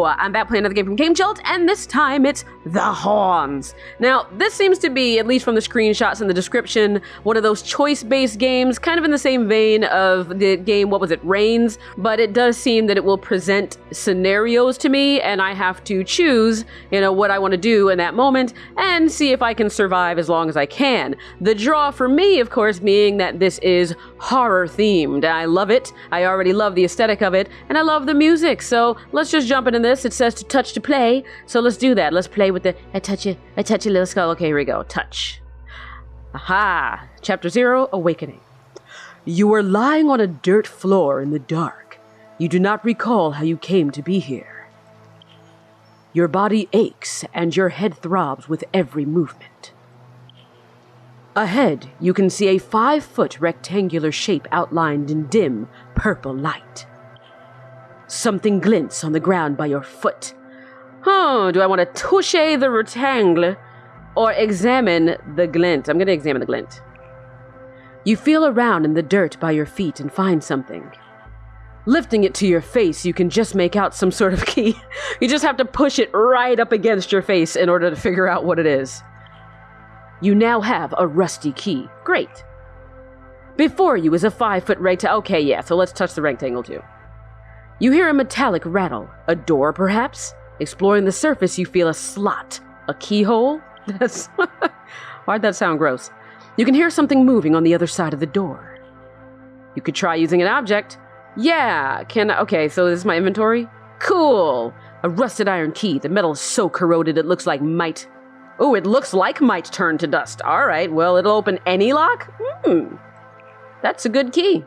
I'm back playing another game from Game Jolt, and this time it's The Horns. Now, this seems to be, at least from the screenshots and the description, one of those choice-based games, kind of in the same vein of the game, what was it, Reigns? But it does seem that it will present scenarios to me, and I have to choose, what I want to do in that moment, and see if I can survive as long as I can. The draw for me, of course, being that this is horror-themed. I love it. I already love the aesthetic of it, and I love the music, so let's just jump into this. It says to touch to play, so let's do that. Let's play with the I touch your little skull. Okay, here we go. Touch. Aha! Chapter 0, Awakening. You are lying on a dirt floor in the dark. You do not recall how you came to be here. Your body aches and your head throbs with every movement. Ahead, you can see a 5-foot rectangular shape outlined in dim, purple light. Something glints on the ground by your foot. Do I want to touche the rectangle or examine the glint? I'm going to examine the glint. You feel around in the dirt by your feet and find something. Lifting it to your face, you can just make out some sort of key. You just have to push it right up against your face in order to figure out what it is. You now have a rusty key. Great. Before you is a 5-foot rectangle. Okay, yeah, so let's touch the rectangle too. You hear a metallic rattle. A door, perhaps? Exploring the surface, you feel a slot. A keyhole? Why'd that sound gross? You can hear something moving on the other side of the door. You could try using an object. Yeah, okay, so this is my inventory? Cool. A rusted iron key. The metal is so corroded it looks like might. Oh, it looks like might turn to dust. All right, well, it'll open any lock? That's a good key.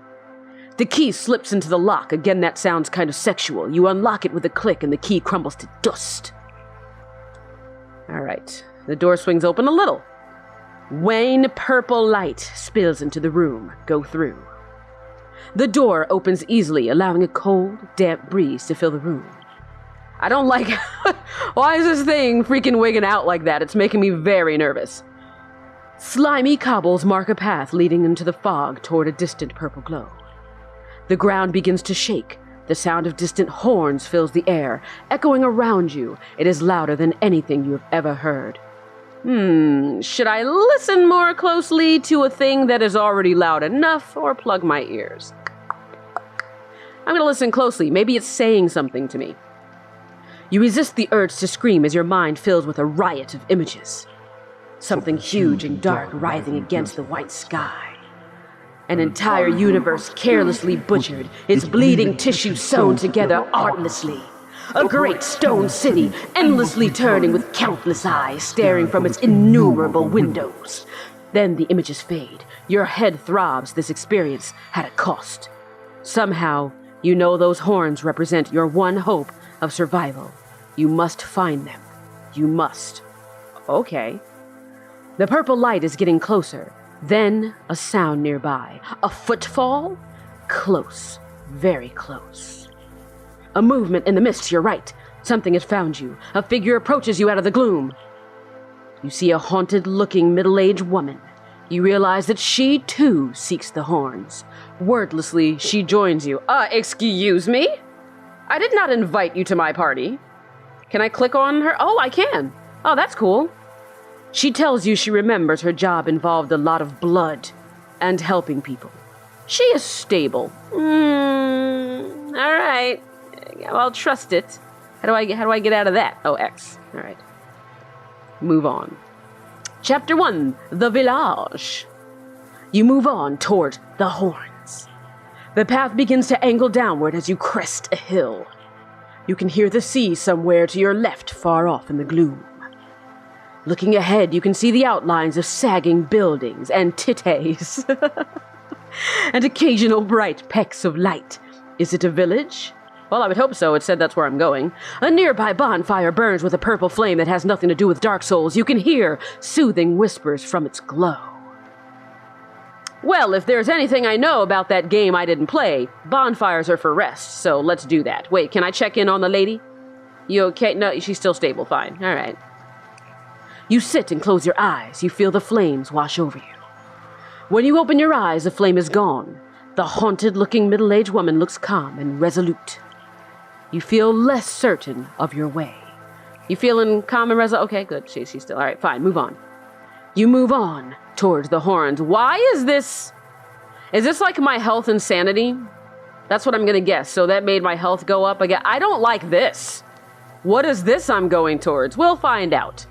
The key slips into the lock. Again, that sounds kind of sexual. You unlock it with a click and the key crumbles to dust. All right, the door swings open a little. Wan purple light spills into the room. Go through. The door opens easily, allowing a cold, damp breeze to fill the room. I don't like... Why is this thing freaking wigging out like that? It's making me very nervous. Slimy cobbles mark a path leading into the fog toward a distant purple glow. The ground begins to shake. The sound of distant horns fills the air, echoing around you. It is louder than anything you have ever heard. Should I listen more closely to a thing that is already loud enough, or plug my ears? I'm going to listen closely. Maybe it's saying something to me. You resist the urge to scream as your mind fills with a riot of images. Something huge and dark writhing against the white sky. An entire universe carelessly butchered, its bleeding tissue sewn together artlessly. A great stone city, endlessly turning with countless eyes staring from its innumerable windows. Then the images fade. Your head throbs. This experience had a cost. Somehow, you know those horns represent your one hope of survival. You must find them. You must. Okay. The purple light is getting closer. Then, a sound nearby. A footfall? Close. Very close. A movement in the mist to your right. Something has found you. A figure approaches you out of the gloom. You see a haunted-looking middle-aged woman. You realize that she, too, seeks the horns. Wordlessly, she joins you. Excuse me? I did not invite you to my party. Can I click on her? Oh, I can. Oh, that's cool. She tells you she remembers her job involved a lot of blood and helping people. She is stable. All right. I'll trust it. How do I get out of that? Oh, X. All right. Move on. Chapter 1, The Village. You move on toward the horns. The path begins to angle downward as you crest a hill. You can hear the sea somewhere to your left, far off in the gloom. Looking ahead, you can see the outlines of sagging buildings and titties. And occasional bright pecks of light. Is it a village? Well, I would hope so. It said that's where I'm going. A nearby bonfire burns with a purple flame that has nothing to do with Dark Souls. You can hear soothing whispers from its glow. Well, if there's anything I know about that game I didn't play, bonfires are for rest, so let's do that. Wait, can I check in on the lady? You okay? No, she's still stable. Fine. All right. You sit and close your eyes. You feel the flames wash over you. When you open your eyes, the flame is gone. The haunted-looking middle-aged woman looks calm and resolute. You feel less certain of your way. You feeling calm and resolute? Okay, good. She's still. All right, fine. Move on. You move on towards the horns. Why is this? Is this like my health and sanity? That's what I'm going to guess. So that made my health go up again. I don't like this. What is this I'm going towards? We'll find out.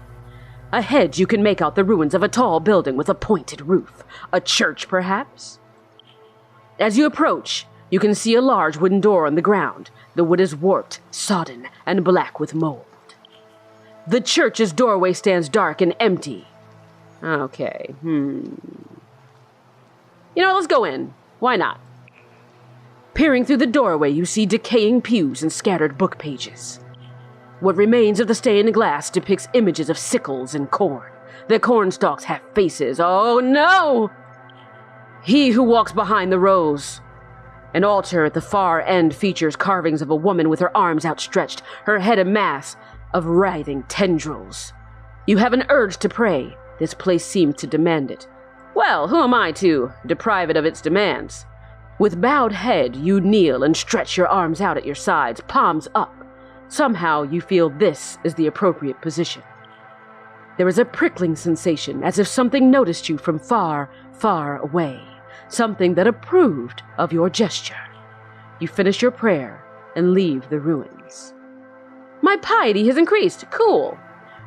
Ahead, you can make out the ruins of a tall building with a pointed roof. A church, perhaps? As you approach, you can see a large wooden door on the ground. The wood is warped, sodden, and black with mold. The church's doorway stands dark and empty. Okay, You know, let's go in. Why not? Peering through the doorway, you see decaying pews and scattered book pages. What remains of the stained glass depicts images of sickles and corn. The corn stalks have faces. Oh no! He who walks behind the rows. An altar at the far end features carvings of a woman with her arms outstretched, her head a mass of writhing tendrils. You have an urge to pray. This place seems to demand it. Well, who am I to deprive it of its demands? With bowed head, you kneel and stretch your arms out at your sides, palms up. Somehow you feel this is the appropriate position. There is a prickling sensation, as if something noticed you from far, far away. Something that approved of your gesture. You finish your prayer and leave the ruins. My piety has increased. Cool.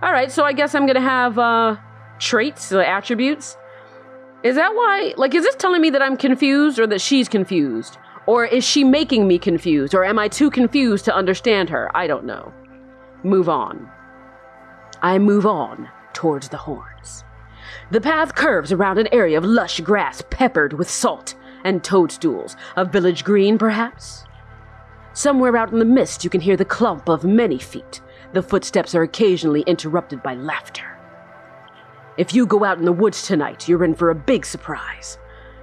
All right, so I guess I'm going to have traits, attributes. Is that why? Like, is this telling me that I'm confused or that she's confused? Or is she making me confused? Or am I too confused to understand her? I don't know. Move on. I move on towards the horns. The path curves around an area of lush grass peppered with salt and toadstools. A village green, perhaps? Somewhere out in the mist, you can hear the clump of many feet. The footsteps are occasionally interrupted by laughter. If you go out in the woods tonight, you're in for a big surprise.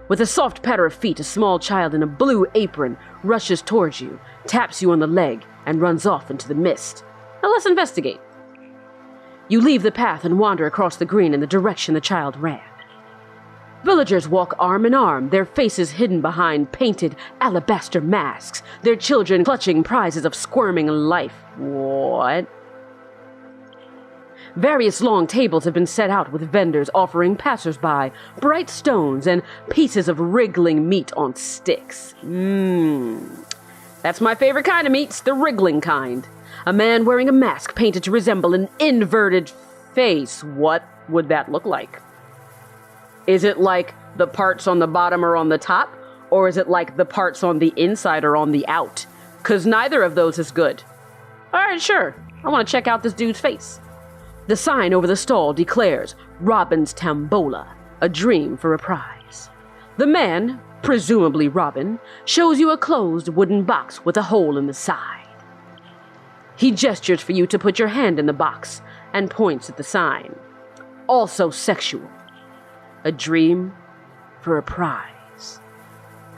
With a soft patter of feet, a small child in a blue apron rushes towards you, taps you on the leg, and runs off into the mist. Now let's investigate. You leave the path and wander across the green in the direction the child ran. Villagers walk arm in arm, their faces hidden behind painted alabaster masks, their children clutching prizes of squirming life. What? Various long tables have been set out with vendors offering passers-by bright stones and pieces of wriggling meat on sticks. That's my favorite kind of meats, the wriggling kind. A man wearing a mask painted to resemble an inverted face. What would that look like? Is it like the parts on the bottom are on the top? Or is it like the parts on the inside are on the out? Because neither of those is good. All right, sure. I want to check out this dude's face. The sign over the stall declares, Robin's Tambola, a dream for a prize. The man, presumably Robin, shows you a closed wooden box with a hole in the side. He gestures for you to put your hand in the box and points at the sign. Also sexual. A dream for a prize.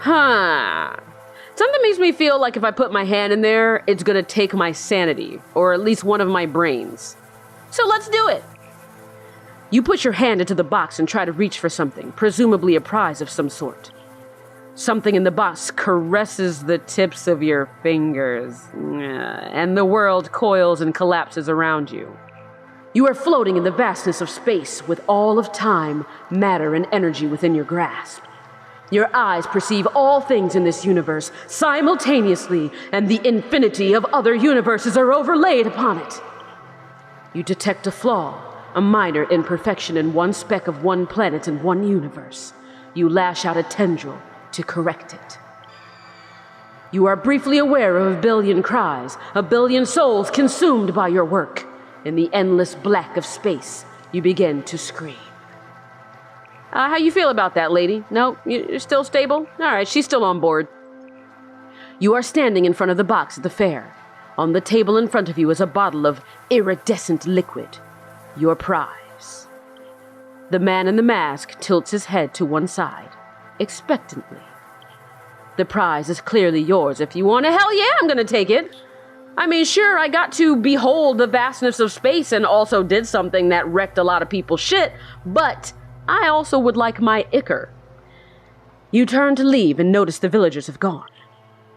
Something makes me feel like if I put my hand in there, it's going to take my sanity, or at least one of my brains. So let's do it. You put your hand into the box and try to reach for something, presumably a prize of some sort. Something in the box caresses the tips of your fingers, and the world coils and collapses around you. You are floating in the vastness of space with all of time, matter, and energy within your grasp. Your eyes perceive all things in this universe simultaneously, and the infinity of other universes are overlaid upon it. You detect a flaw, a minor imperfection in one speck of one planet in one universe. You lash out a tendril to correct it. You are briefly aware of a billion cries, a billion souls consumed by your work. In the endless black of space, you begin to scream. How you feel about that, lady? No, you're still stable? All right, she's still on board. You are standing in front of the box at the fair. On the table in front of you is a bottle of iridescent liquid, your prize. The man in the mask tilts his head to one side, expectantly. The prize is clearly yours. If you want it, hell yeah, I'm going to take it. I mean, sure, I got to behold the vastness of space and also did something that wrecked a lot of people's shit, but I also would like my ichor. You turn to leave and notice the villagers have gone.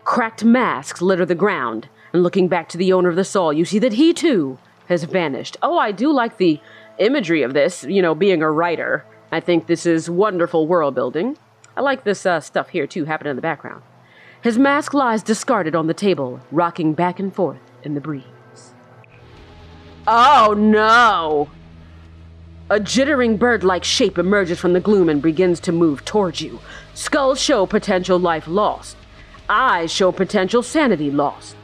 Cracked masks litter the ground, And looking back to the owner of the soul, you see that he too has vanished. Oh, I do like the imagery of this, being a writer. I think this is wonderful world building. I like this stuff here too happening in the background. His mask lies discarded on the table, rocking back and forth in the breeze. Oh no! A jittering bird-like shape emerges from the gloom and begins to move towards you. Skulls show potential life lost. Eyes show potential sanity lost.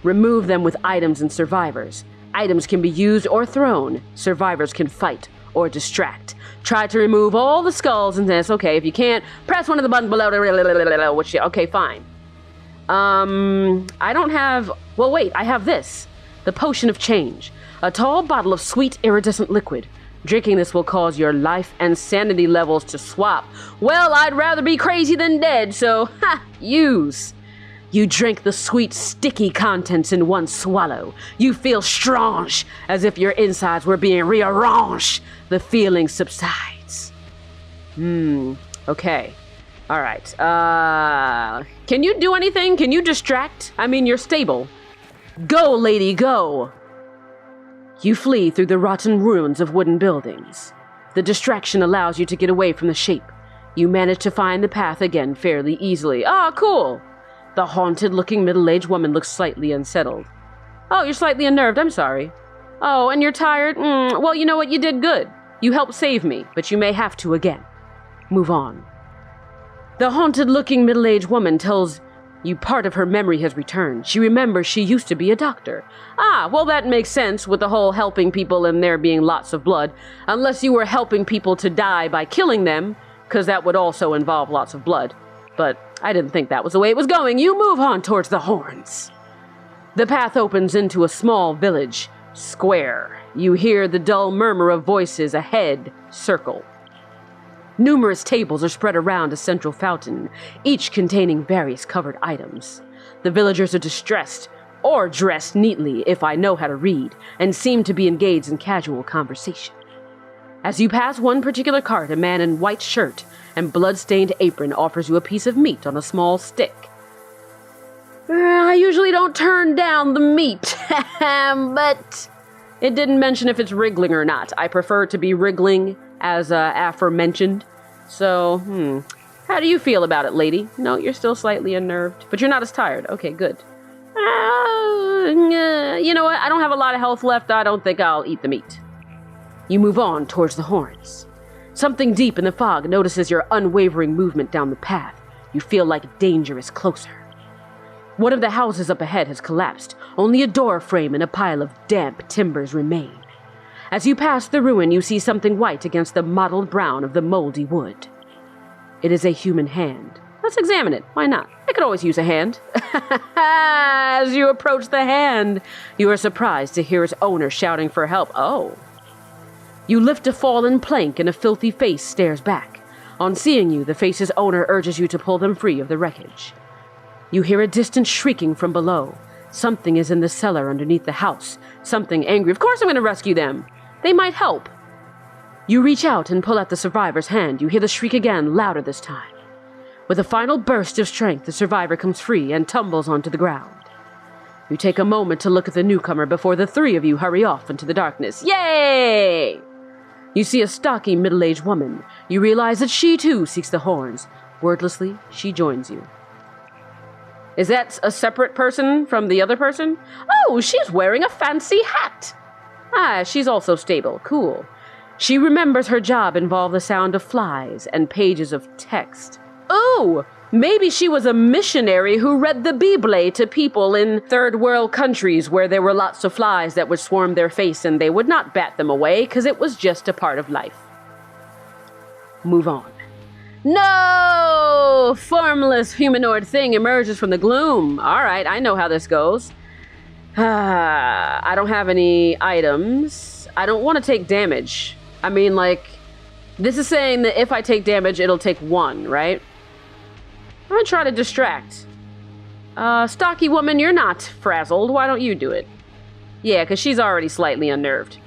Remove them with items and survivors. Items can be used or thrown. Survivors can fight or distract. Try to remove all the skulls and this. Okay, if you can't, press one of the buttons below. Okay, fine. I don't have... Well, wait, I have this. The Potion of Change. A tall bottle of sweet, iridescent liquid. Drinking this will cause your life and sanity levels to swap. Well, I'd rather be crazy than dead, so, use. You drink the sweet, sticky contents in one swallow. You feel strange, as if your insides were being rearranged. The feeling subsides. Okay. All right. Can you do anything? Can you distract? I mean, you're stable. Go, lady, go. You flee through the rotten ruins of wooden buildings. The distraction allows you to get away from the shape. You manage to find the path again fairly easily. Ah, cool. The haunted-looking middle-aged woman looks slightly unsettled. Oh, you're slightly unnerved. I'm sorry. Oh, and you're tired? Well, you know what? You did good. You helped save me, but you may have to again. Move on. The haunted-looking middle-aged woman tells you part of her memory has returned. She remembers she used to be a doctor. Ah, well, that makes sense with the whole helping people and there being lots of blood. Unless you were helping people to die by killing them, because that would also involve lots of blood. But I didn't think that was the way it was going. You move on towards the horns. The path opens into a small village square. You hear the dull murmur of voices ahead circle. Numerous tables are spread around a central fountain, each containing various covered items. The villagers are distressed, or dressed neatly if I know how to read, and seem to be engaged in casual conversation. As you pass one particular cart, a man in white shirt and blood-stained apron offers you a piece of meat on a small stick. I usually don't turn down the meat, but it didn't mention if it's wriggling or not. I prefer it to be wriggling, as aforementioned. So, how do you feel about it, lady? No, you're still slightly unnerved, but you're not as tired. Okay, good. You know what? I don't have a lot of health left. I don't think I'll eat the meat. You move on towards the horns. Something deep in the fog notices your unwavering movement down the path. You feel like danger is closer. One of the houses up ahead has collapsed. Only a door frame and a pile of damp timbers remain. As you pass the ruin, you see something white against the mottled brown of the moldy wood. It is a human hand. Let's examine it. Why not? I could always use a hand. As you approach the hand, you are surprised to hear its owner shouting for help. Oh. You lift a fallen plank and a filthy face stares back. On seeing you, the face's owner urges you to pull them free of the wreckage. You hear a distant shrieking from below. Something is in the cellar underneath the house. Something angry. Of course I'm going to rescue them. They might help. You reach out and pull at the survivor's hand. You hear the shriek again, louder this time. With a final burst of strength, the survivor comes free and tumbles onto the ground. You take a moment to look at the newcomer before the three of you hurry off into the darkness. Yay! You see a stocky, middle-aged woman. You realize that she, too, seeks the horns. Wordlessly, she joins you. Is that a separate person from the other person? Oh, she's wearing a fancy hat. Ah, she's also stable. Cool. She remembers her job involved the sound of flies and pages of text. Oh, maybe she was a missionary who read the Bible to people in third world countries where there were lots of flies that would swarm their face and they would not bat them away because it was just a part of life. Move on. No! Formless humanoid thing emerges from the gloom. All right, I know how this goes. I don't have any items. I don't want to take damage. I mean, this is saying that if I take damage, it'll take 1, right? I'm gonna try to distract. Stocky woman, you're not frazzled. Why don't you do it? Yeah, because she's already slightly unnerved.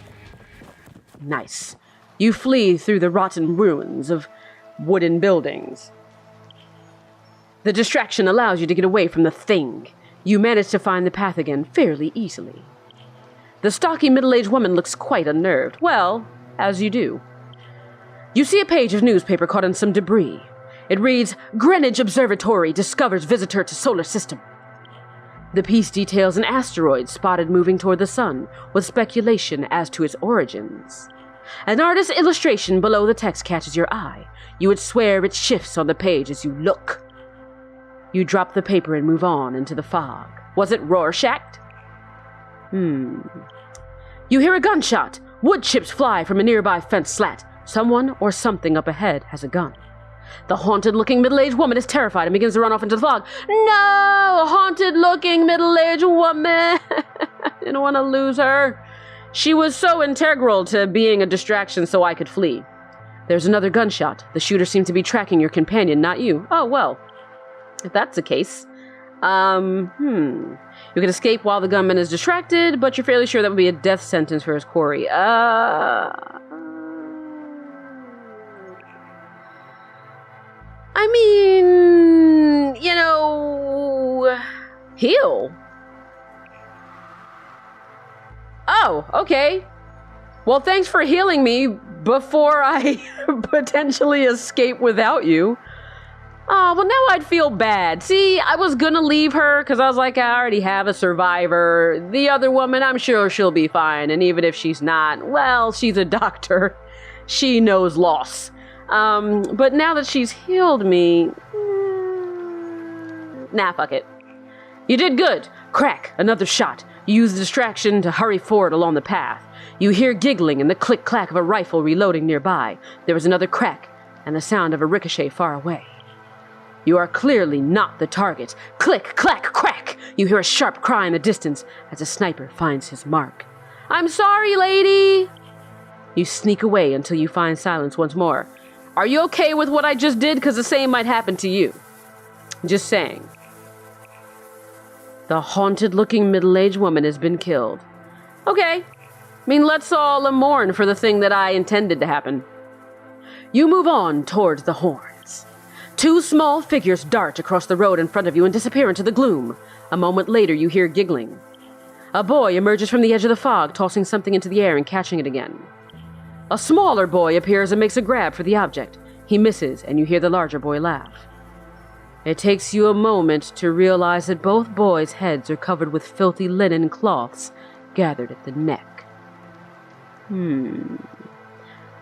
Nice. You flee through the rotten ruins of wooden buildings. The distraction allows you to get away from the thing. You manage to find the path again fairly easily. The stocky middle-aged woman looks quite unnerved. Well, as you do. You see a page of newspaper caught in some debris. It reads, Greenwich Observatory discovers visitor to solar system. The piece details an asteroid spotted moving toward the sun, with speculation as to its origins. An artist's illustration below the text catches your eye. You would swear it shifts on the page as you look. You drop the paper and move on into the fog. Was it Rorschach? You hear a gunshot. Wood chips fly from a nearby fence slat. Someone or something up ahead has a gun. The haunted-looking middle-aged woman is terrified and begins to run off into the fog. No! Haunted-looking middle-aged woman! I didn't want to lose her. She was so integral to being a distraction so I could flee. There's another gunshot. The shooter seemed to be tracking your companion, not you. Oh, well. If that's the case. You can escape while the gunman is distracted, but you're fairly sure that would be a death sentence for his quarry. I mean, heal. Oh, okay. Well, thanks for healing me before I potentially escape without you. Oh, well, now I'd feel bad. See, I was gonna leave her because I was like, I already have a survivor. The other woman, I'm sure she'll be fine. And even if she's not, well, she's a doctor. She knows loss. But now that she's healed me... Nah, fuck it. You did good. Crack, another shot. You use the distraction to hurry forward along the path. You hear giggling and the click-clack of a rifle reloading nearby. There is another crack and the sound of a ricochet far away. You are clearly not the target. Click, clack, crack! You hear a sharp cry in the distance as a sniper finds his mark. I'm sorry, lady! You sneak away until you find silence once more. Are you okay with what I just did? Because the same might happen to you. Just saying. The haunted-looking middle-aged woman has been killed. Okay. I mean, let's all mourn for the thing that I intended to happen. You move on towards the horns. Two small figures dart across the road in front of you and disappear into the gloom. A moment later, you hear giggling. A boy emerges from the edge of the fog, tossing something into the air and catching it again. A smaller boy appears and makes a grab for the object. He misses, and you hear the larger boy laugh. It takes you a moment to realize that both boys' heads are covered with filthy linen cloths gathered at the neck.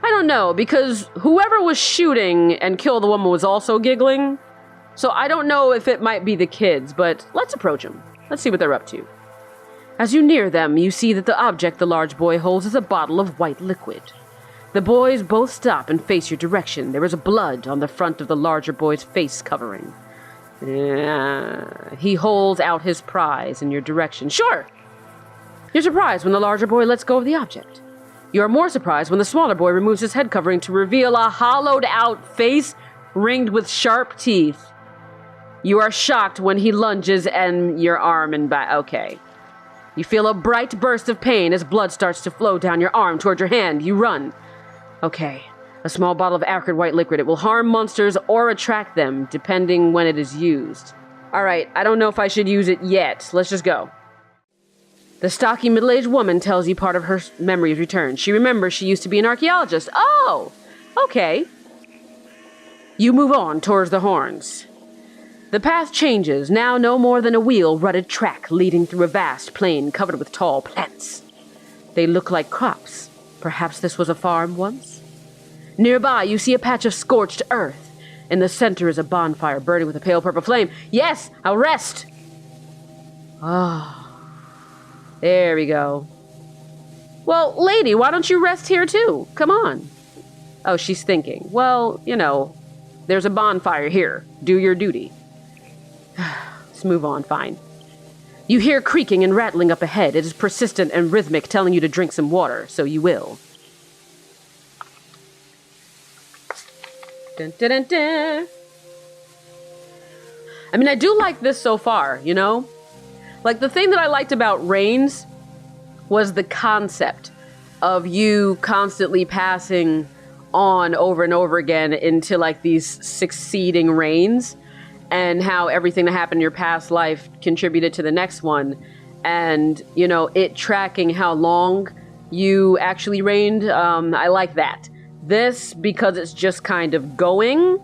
I don't know, because whoever was shooting and killed the woman was also giggling. So I don't know if it might be the kids, but let's approach them. Let's see what they're up to. As you near them, you see that the object the large boy holds is a bottle of white liquid. The boys both stop and face your direction. There is blood on the front of the larger boy's face covering. He holds out his prize in your direction. Sure! You're surprised when the larger boy lets go of the object. You are more surprised when the smaller boy removes his head covering to reveal a hollowed-out face ringed with sharp teeth. You are shocked when he lunges and your arm and back. Okay. You feel a bright burst of pain as blood starts to flow down your arm toward your hand. You run. Okay. A small bottle of acrid white liquid. It will harm monsters or attract them, depending when it is used. Alright, I don't know if I should use it yet. Let's just go. The stocky middle-aged woman tells you part of her memories returned. She remembers she used to be an archaeologist. Oh! Okay. You move on towards the horns. The path changes, now no more than a wheel-rutted track leading through a vast plain covered with tall plants. They look like crops. Perhaps this was a farm once? Nearby, you see a patch of scorched earth. In the center is a bonfire burning with a pale purple flame. Yes, I'll rest! Ah, there we go. Well, lady, why don't you rest here too? Come on. Oh, she's thinking. Well, there's a bonfire here. Do your duty. Let's move on, fine. You hear creaking and rattling up ahead. It is persistent and rhythmic, telling you to drink some water, so you will. Dun, dun, dun, dun. I mean, I do like this so far, Like, the thing that I liked about Rains was the concept of you constantly passing on over and over again into, like, these succeeding rains. and how everything that happened in your past life contributed to the next one. And, you know, it tracking how long you actually reigned. I like that. This, because it's just kind of going,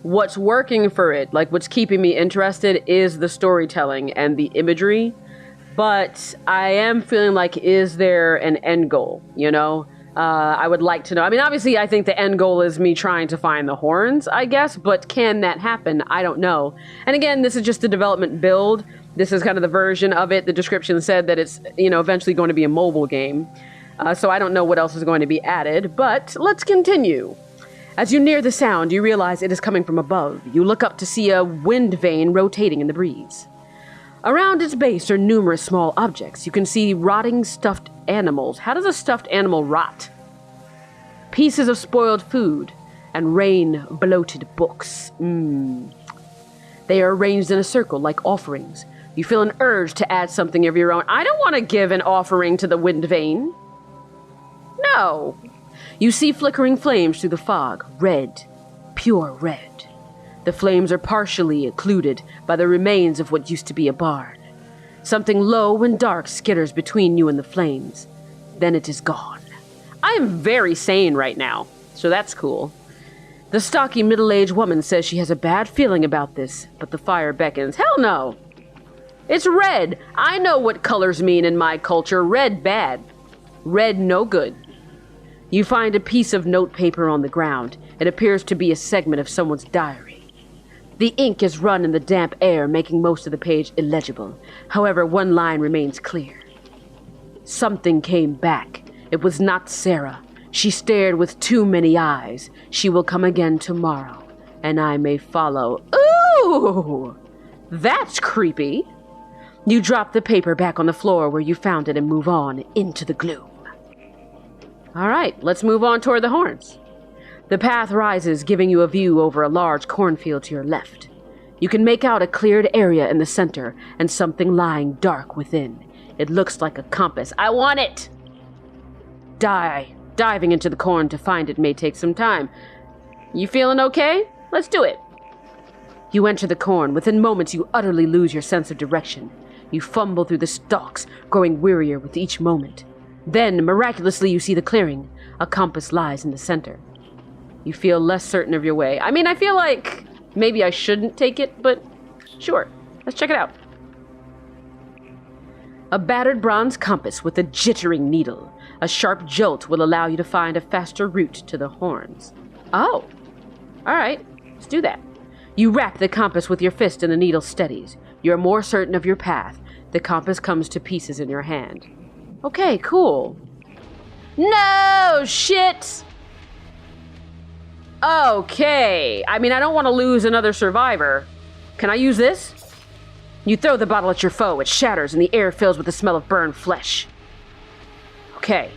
what's working for it, like what's keeping me interested, is the storytelling and the imagery. But I am feeling like, is there an end goal, you know? I would like to know. I mean, obviously, I think the end goal is me trying to find the horns, I guess, but can that happen? I don't know. And again, this is just a development build. This is kind of the version of it. The description said that it's, you know, eventually going to be a mobile game. So I don't know what else is going to be added, but let's continue. As you near the sound, you realize it is coming from above. You look up to see a wind vane rotating in the breeze. Around its base are numerous small objects. You can see rotting stuffed animals. How does a stuffed animal rot? Pieces of spoiled food and rain-bloated books. They are arranged in a circle like offerings. You feel an urge to add something of your own. I don't want to give an offering to the wind vane. No. You see flickering flames through the fog. Red. Pure red. The flames are partially occluded by the remains of what used to be a barn. Something low and dark skitters between you and the flames. Then it is gone. I am very sane right now, so that's cool. The stocky middle-aged woman says she has a bad feeling about this, but the fire beckons. Hell no! It's red! I know what colors mean in my culture. Red bad. Red no good. You find a piece of notepaper on the ground. It appears to be a segment of someone's diary. The ink is run in the damp air, making most of the page illegible. However, one line remains clear. Something came back. It was not Sarah. She stared with too many eyes. She will come again tomorrow, and I may follow. Ooh! That's creepy. You drop the paper back on the floor where you found it and move on into the gloom. All right, let's move on toward the horns. The path rises, giving you a view over a large cornfield to your left. You can make out a cleared area in the center and something lying dark within. It looks like a compass. I want it! Diving into the corn to find it may take some time. You feeling okay? Let's do it. You enter the corn. Within moments, you utterly lose your sense of direction. You fumble through the stalks, growing wearier with each moment. Then, miraculously, you see the clearing. A compass lies in the center. You feel less certain of your way. I mean, I feel like maybe I shouldn't take it, but sure. Let's check it out. A battered bronze compass with a jittering needle. A sharp jolt will allow you to find a faster route to the horns. Oh, all right. Let's do that. You rack the compass with your fist and the needle steadies. You're more certain of your path. The compass comes to pieces in your hand. Okay, cool. No, shit! Okay. I mean, I don't want to lose another survivor. Can I use this? You throw the bottle at your foe. It shatters and the air fills with the smell of burned flesh. Okay.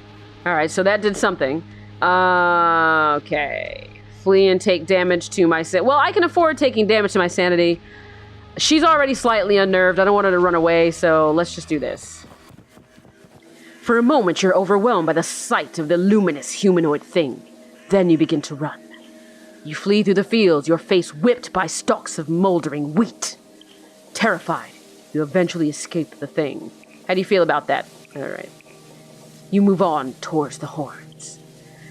Alright, so that did something. Okay. Flee and take damage to my sanity. Well, I can afford taking damage to my sanity. She's already slightly unnerved. I don't want her to run away, so let's just do this. For a moment, you're overwhelmed by the sight of the luminous humanoid thing. Then you begin to run. You flee through the fields, your face whipped by stalks of moldering wheat. Terrified, you eventually escape the thing. How do you feel about that? All right. You move on towards the horns.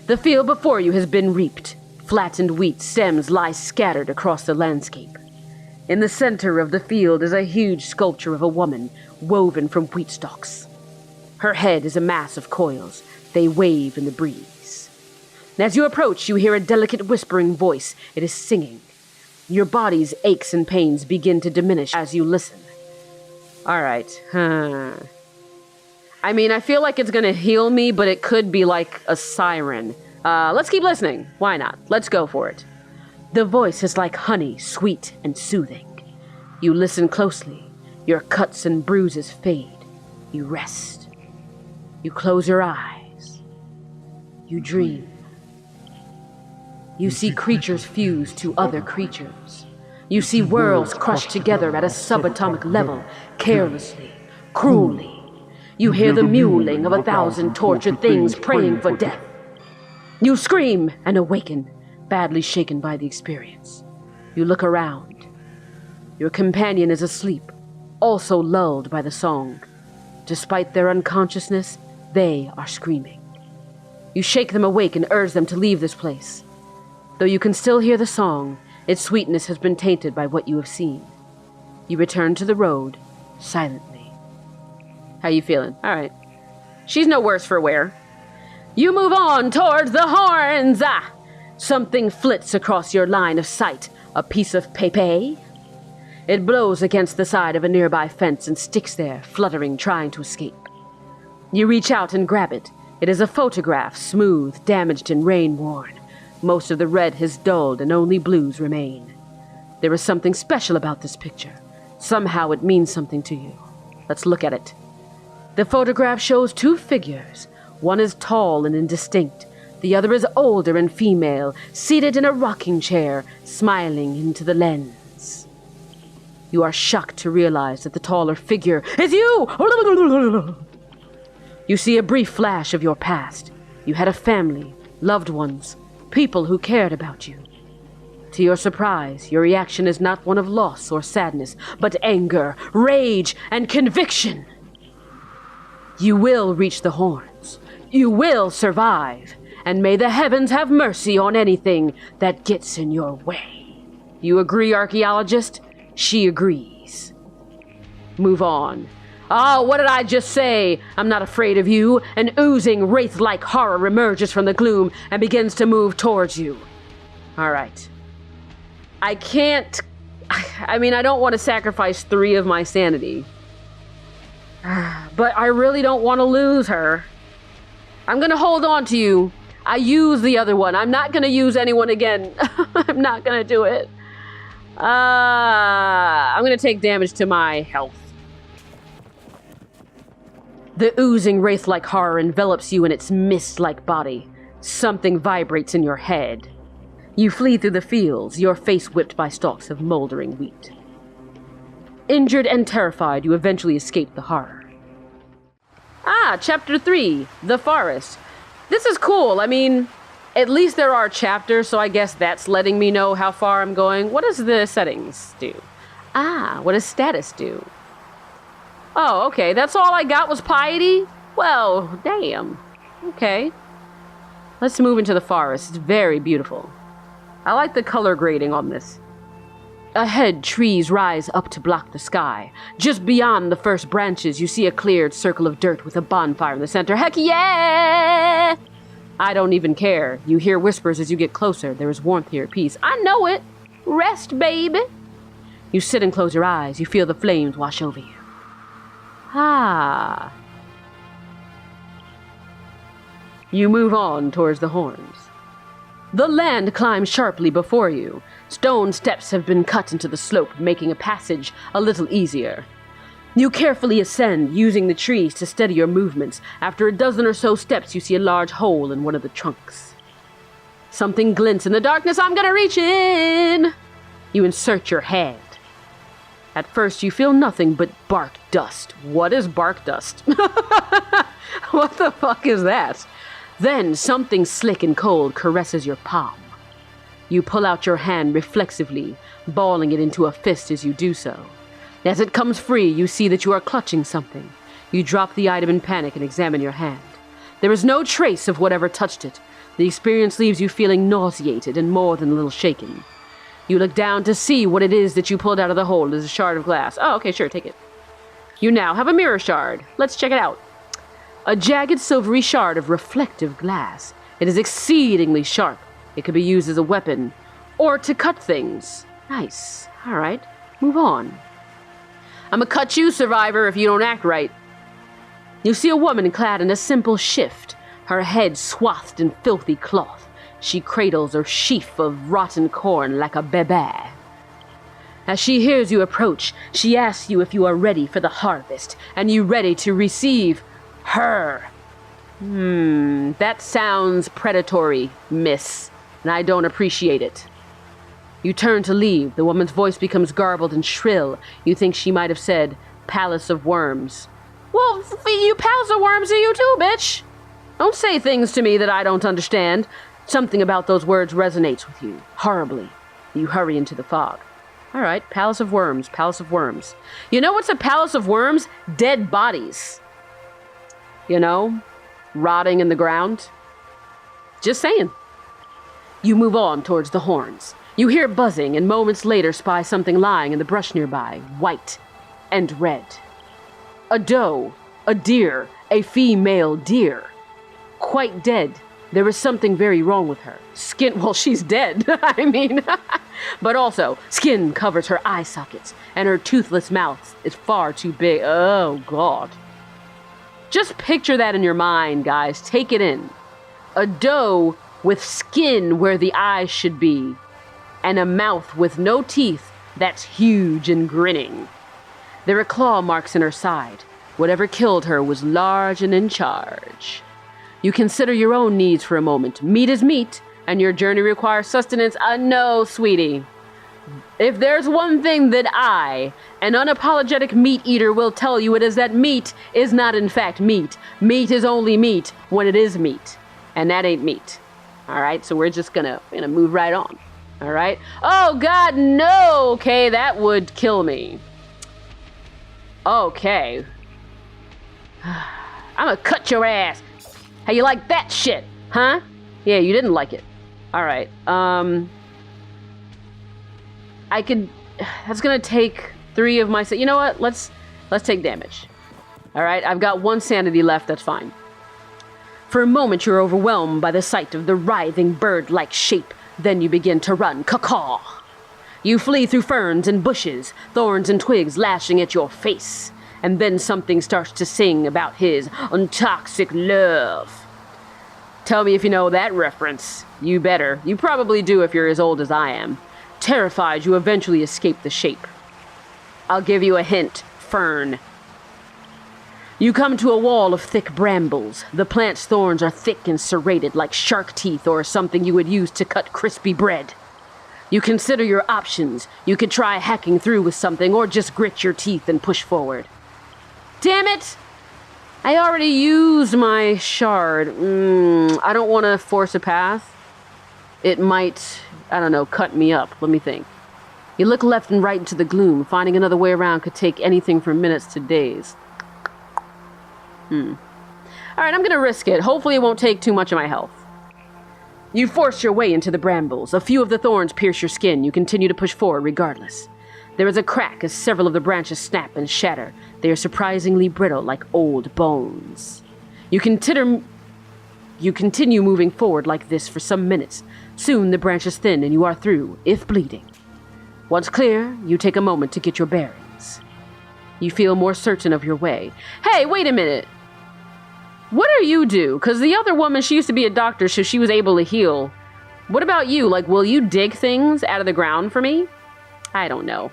The field before you has been reaped. Flattened wheat stems lie scattered across the landscape. In the center of the field is a huge sculpture of a woman woven from wheat stalks. Her head is a mass of coils. They wave in the breeze. As you approach, you hear a delicate whispering voice. It is singing. Your body's aches and pains begin to diminish as you listen. All right. I mean, I feel like it's going to heal me, but it could be like a siren. Let's keep listening. Why not? Let's go for it. The voice is like honey, sweet and soothing. You listen closely. Your cuts and bruises fade. You rest. You close your eyes. You dream. You see creatures fuse to other creatures. You see worlds crushed together at a subatomic level, carelessly, cruelly. You hear the mewling of 1,000 tortured things praying for death. You scream and awaken, badly shaken by the experience. You look around. Your companion is asleep, also lulled by the song. Despite their unconsciousness, they are screaming. You shake them awake and urge them to leave this place. Though you can still hear the song, its sweetness has been tainted by what you have seen. You return to the road, silently. How you feeling? All right. She's no worse for wear. You move on towards the horns. Something flits across your line of sight. A piece of paper. It blows against the side of a nearby fence and sticks there, fluttering, trying to escape. You reach out and grab it. It is a photograph, smooth, damaged, and rain-worn. Most of the red has dulled and only blues remain. There is something special about this picture. Somehow it means something to you. Let's look at it. The photograph shows two figures. One is tall and indistinct. The other is older and female, seated in a rocking chair, smiling into the lens. You are shocked to realize that the taller figure is you! You see a brief flash of your past. You had a family, loved ones, people who cared about you. To your surprise, your reaction is not one of loss or sadness, but anger, rage, and conviction. You will reach the horns. You will survive. And may the heavens have mercy on anything that gets in your way. You agree, archaeologist? She agrees. Move on. Oh, what did I just say? I'm not afraid of you. An oozing, wraith-like horror emerges from the gloom and begins to move towards you. All right. I don't want to sacrifice 3 of my sanity. But I really don't want to lose her. I'm going to hold on to you. I use the other one. I'm not going to use anyone again. I'm not going to do it. I'm going to take damage to my health. The oozing wraith-like horror envelops you in its mist-like body. Something vibrates in your head. You flee through the fields, your face whipped by stalks of moldering wheat. Injured and terrified, you eventually escape the horror. Chapter 3, The Forest. This is cool. I mean, at least there are chapters, so I guess that's letting me know how far I'm going. What does the settings do? What does status do? Oh, okay, that's all I got was piety? Well, damn. Okay. Let's move into the forest. It's very beautiful. I like the color grading on this. Ahead, trees rise up to block the sky. Just beyond the first branches, you see a cleared circle of dirt with a bonfire in the center. Heck yeah! I don't even care. You hear whispers as you get closer. There is warmth here, peace. I know it. Rest, baby. You sit and close your eyes. You feel the flames wash over you. You move on towards the horns. The land climbs sharply before you. Stone steps have been cut into the slope, making a passage a little easier. You carefully ascend, using the trees to steady your movements. After a dozen or so steps, you see a large hole in one of the trunks. Something glints in the darkness. I'm gonna reach in! You insert your head. At first, you feel nothing but bark dust. What is bark dust? What the fuck is that? Then, something slick and cold caresses your palm. You pull out your hand reflexively, balling it into a fist as you do so. As it comes free, you see that you are clutching something. You drop the item in panic and examine your hand. There is no trace of whatever touched it. The experience leaves you feeling nauseated and more than a little shaken. You look down to see what it is that you pulled out of the hole. It is a shard of glass. Oh, okay, sure, take it. You now have a mirror shard. Let's check it out. A jagged silvery shard of reflective glass. It is exceedingly sharp. It could be used as a weapon, or to cut things. Nice. All right, move on. I'm gonna cut you, survivor, if you don't act right. You see a woman clad in a simple shift, her head swathed in filthy cloth. She cradles a sheaf of rotten corn like a bebe. As she hears you approach, she asks you if you are ready for the harvest, and you ready to receive her. That sounds predatory, miss, and I don't appreciate it. You turn to leave. The woman's voice becomes garbled and shrill. You think she might have said, Palace of Worms. Well, you Palace of Worms are you too, bitch. Don't say things to me that I don't understand. Something about those words resonates with you, horribly. You hurry into the fog. All right, Palace of Worms, Palace of Worms. You know what's a Palace of Worms? Dead bodies. You know, rotting in the ground. Just saying. You move on towards the horns. You hear buzzing and moments later spy something lying in the brush nearby, white and red. A doe, a deer, a female deer. Quite dead. There is something very wrong with her. Skin, well, she's dead, I mean. But also, skin covers her eye sockets, and her toothless mouth is far too big. Oh, God. Just picture that in your mind, guys. Take it in. A doe with skin where the eyes should be, and a mouth with no teeth that's huge and grinning. There are claw marks in her side. Whatever killed her was large and in charge. You consider your own needs for a moment. Meat is meat, and your journey requires sustenance. No, sweetie. If there's one thing that I, an unapologetic meat eater, will tell you, it is that meat is not in fact meat. Meat is only meat when it is meat. And that ain't meat. Alright, so we're just gonna move right on. Alright? Oh, God, no! Okay, that would kill me. Okay. I'm gonna cut your ass. How you like that shit? Huh? Yeah, you didn't like it. Alright, I could... That's gonna take 3 of my... You know what? Let's take damage. Alright, I've got 1 sanity left, that's fine. For a moment, you're overwhelmed by the sight of the writhing bird-like shape. Then you begin to run. Caw-caw. You flee through ferns and bushes, thorns and twigs lashing at your face. And then something starts to sing about his untoxic love. Tell me if you know that reference. You better. You probably do if you're as old as I am. Terrified, you eventually escape the shape. I'll give you a hint. Fern. You come to a wall of thick brambles. The plant's thorns are thick and serrated like shark teeth or something you would use to cut crispy bread. You consider your options. You could try hacking through with something or just grit your teeth and push forward. Damn it! I already used my shard. I don't want to force a path. It might, I don't know, cut me up. Let me think. You look left and right into the gloom. Finding another way around could take anything from minutes to days. Alright, I'm gonna risk it. Hopefully it won't take too much of my health. You force your way into the brambles. A few of the thorns pierce your skin. You continue to push forward regardless. There is a crack as several of the branches snap and shatter. They are surprisingly brittle, like old bones. You continue moving forward like this for some minutes. Soon the branches thin and you are through, if bleeding. Once clear, you take a moment to get your bearings. You feel more certain of your way. Hey, wait a minute. What do you do? Because the other woman, she used to be a doctor, so she was able to heal. What about you? Like, will you dig things out of the ground for me? I don't know.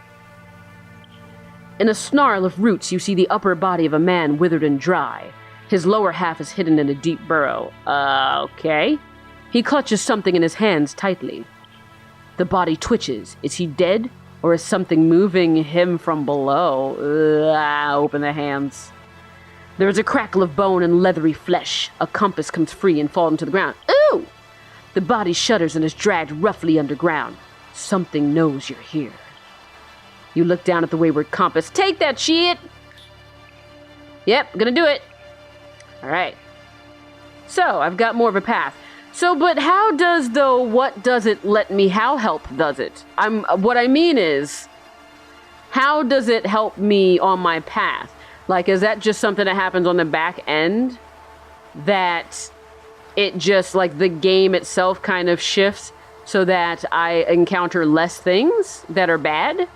In a snarl of roots, you see the upper body of a man withered and dry. His lower half is hidden in a deep burrow. Okay. He clutches something in his hands tightly. The body twitches. Is he dead? Or is something moving him from below? Open the hands. There is a crackle of bone and leathery flesh. A compass comes free and falls into the ground. Ooh! The body shudders and is dragged roughly underground. Something knows you're here. You look down at the wayward compass. Take that shit! Yep, gonna do it. Alright. So, I've got more of a path. So, but how does, though, what does it let me, how help does it? What I mean is, how does it help me on my path? Like, is that just something that happens on the back end? That it just, like, the game itself kind of shifts so that I encounter less things that are bad?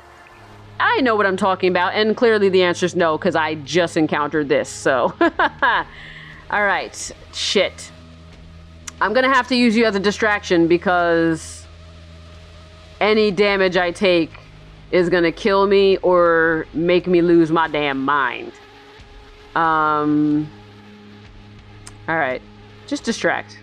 I know what I'm talking about, and clearly the answer is no, because I just encountered this, so. Alright, shit. I'm gonna have to use you as a distraction, because any damage I take is gonna kill me or make me lose my damn mind. Alright. Just distract.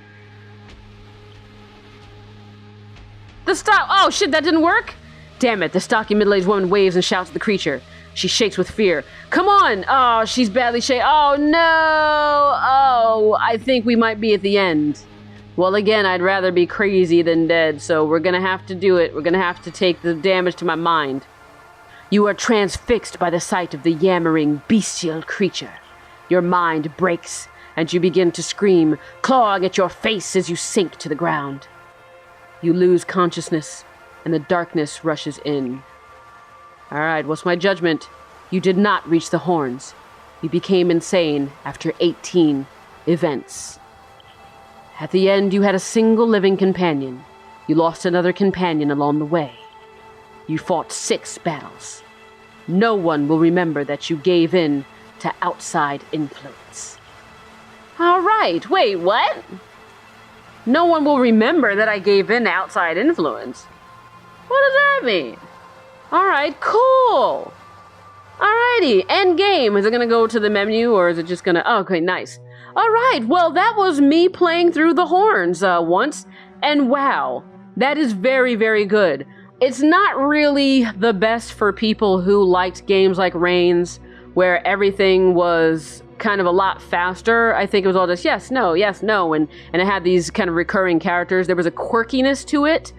The stock. Oh shit, that didn't work? Damn it, the stocky middle-aged woman waves and shouts at the creature. She shakes with fear. Come on! Oh, she's badly shaken. Oh no! Oh, I think we might be at the end. Well, again, I'd rather be crazy than dead, so we're gonna have to do it. We're gonna have to take the damage to my mind. You are transfixed by the sight of the yammering, bestial creature. Your mind breaks, and you begin to scream, clawing at your face as you sink to the ground. You lose consciousness, and the darkness rushes in. All right, what's my judgment? You did not reach the horns. You became insane after 18 events. At the end, you had a single living companion. You lost another companion along the way. You fought 6 battles. No one will remember that you gave in to outside influence. All right, wait, what? No one will remember that I gave in to outside influence. What does that mean? All right, cool. Alrighty, end game. Is it gonna go to the menu or is it just gonna... Oh, okay, nice. All right, well, that was me playing through the horns once, and wow, that is very, very good. It's not really the best for people who liked games like Reigns, where everything was kind of a lot faster. I think it was all just yes, no, and it had these kind of recurring characters. There was a quirkiness to it.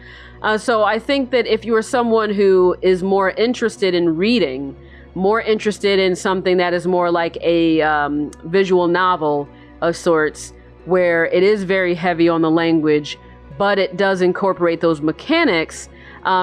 So I think that if you are someone who is more interested in reading, more interested in something that is more like a visual novel of sorts, where it is very heavy on the language, but it does incorporate those mechanics.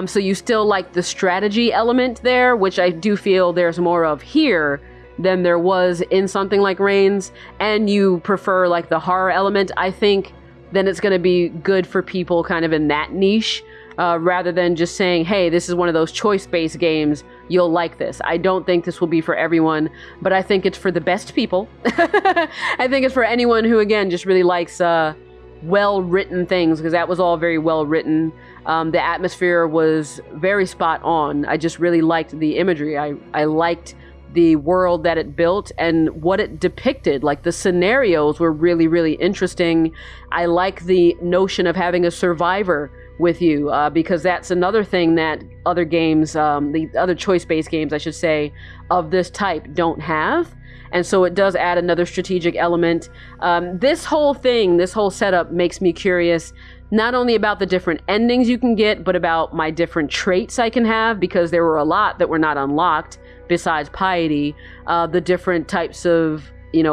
So you still like the strategy element there, which I do feel there's more of here than there was in something like Reigns, and you prefer like the horror element, I think then it's going to be good for people kind of in that niche, rather than just saying, hey, this is one of those choice-based games, you'll like this. I don't think this will be for everyone, but I think it's for the best people. I think it's for anyone who, again, just really likes well-written things, because that was all very well-written. The atmosphere was very spot on. I just really liked the imagery. I liked the world that it built and what it depicted. Like, the scenarios were really, really interesting. I like the notion of having a survivor with you, because that's another thing that other games, the other choice-based games, I should say, of this type don't have. And so it does add another strategic element. This whole thing, this whole setup makes me curious, not only about the different endings you can get, but about my different traits I can have, because there were a lot that were not unlocked besides piety. The different types of,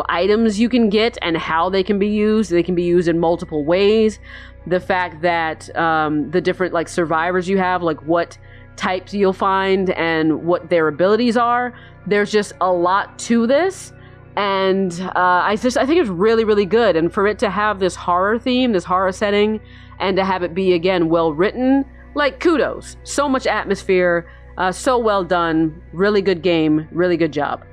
items you can get and how they can be used. They can be used in multiple ways. The fact that the different like survivors you have, like what types you'll find and what their abilities are. There's just a lot to this. And I think it's really, really good. And for it to have this horror theme, this horror setting, and to have it be, again, well written, like, kudos. So much atmosphere, so well done, really good game, really good job.